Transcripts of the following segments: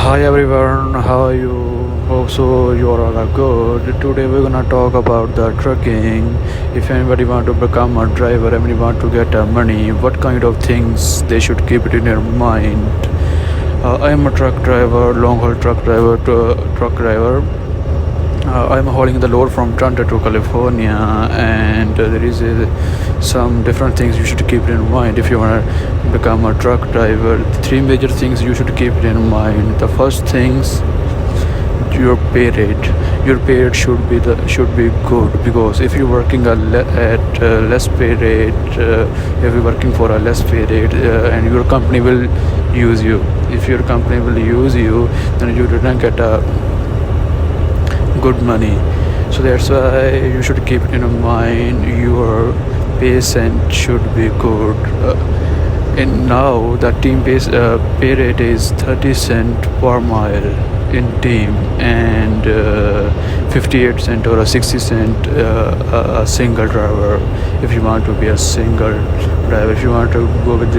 Hi everyone, how are you? Hope so you are all good. Today we're gonna talk about the trucking. If anybody want to become a driver, anybody want to get money, what kind of things they should keep it in their mind. I am a truck driver, long haul truck driver. I'm hauling the load from Toronto to California, and there is some different things you should keep in mind if you want to become a truck driver. Three major things you should keep in mind. The first things, your pay rate. Your pay rate should be good, because if you're working at less pay rate, if you're working for a less pay rate, and your company will use you. If your company will use you, then you didn't get a good money. So that's why you should keep it in mind. Your pay cent should be good. And now the team pay rate is 30 cent per mile in team, and 58 cent or a 60 cent a single driver. If you want to be a single driver, if you want to go with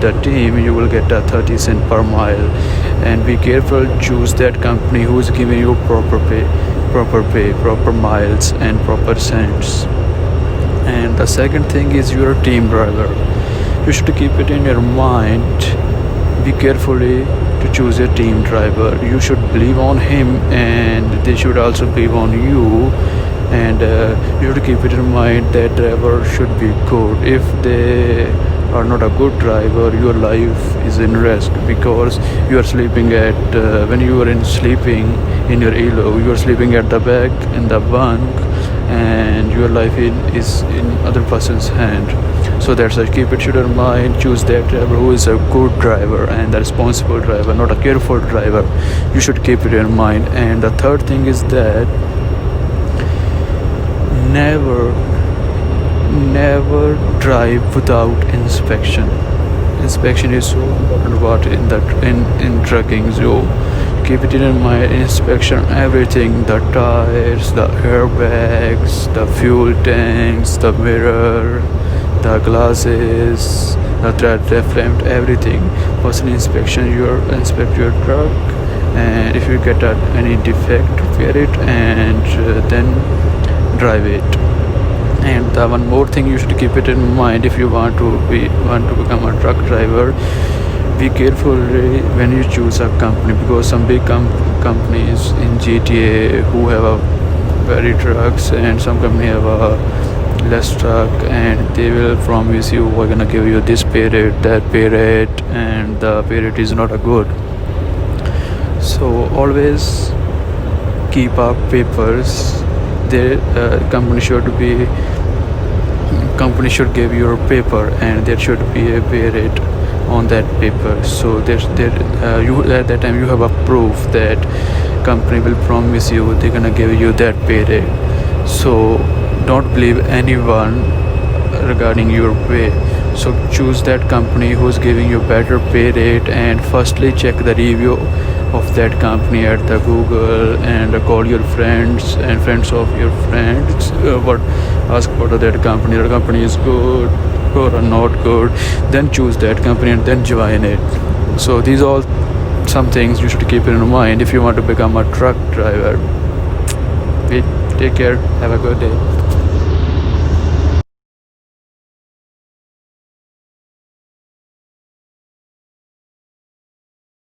the team, you will get a 30 cent per mile. And be careful, choose that company who is giving you proper proper miles and proper cents. And the second thing is your team driver. You should keep it in your mind. Be carefully to choose your team driver. You should believe on him, and they should also believe on you. And you have to keep it in mind that driver should be good. If they are not a good driver, your life is in risk, because you are sleeping at when you are sleeping in your elo, you are sleeping at the back in the bunk, and your life is in other person's hand. So that's why keep it in mind. Choose that driver who is a good driver and a responsible driver, not a careful driver. You should keep it in mind. And the third thing is that never drive without inspection. Inspection is so important about in trucking. So keep it in mind. Inspection everything: the tires, the airbags, the fuel tanks, the mirror, the glasses, the thread lamp, everything. First inspection, inspect your truck, and if you get any defect, repair it, and then drive it. And the one more thing you should keep it in mind if you want to become a truck driver. Be careful when you choose a company, because some big companies in GTA who have a very trucks, and some company have a less truck, and they will promise you, we're gonna give you this pay rate, that pay rate, and the pay rate is not a good. So always keep up papers. The company should give you a paper, and there should be a pay rate on that paper. So you at that time you have a proof that company will promise you they're gonna give you that pay rate. So don't believe anyone regarding your pay. So choose that company who's giving you better pay rate, and firstly check the review of that company at the Google, and call your friends and friends of your friends, ask about that company. The company is good or not good, then choose that company and then join it. So these are all some things you should keep in mind if you want to become a truck driver. Take care, have a good day.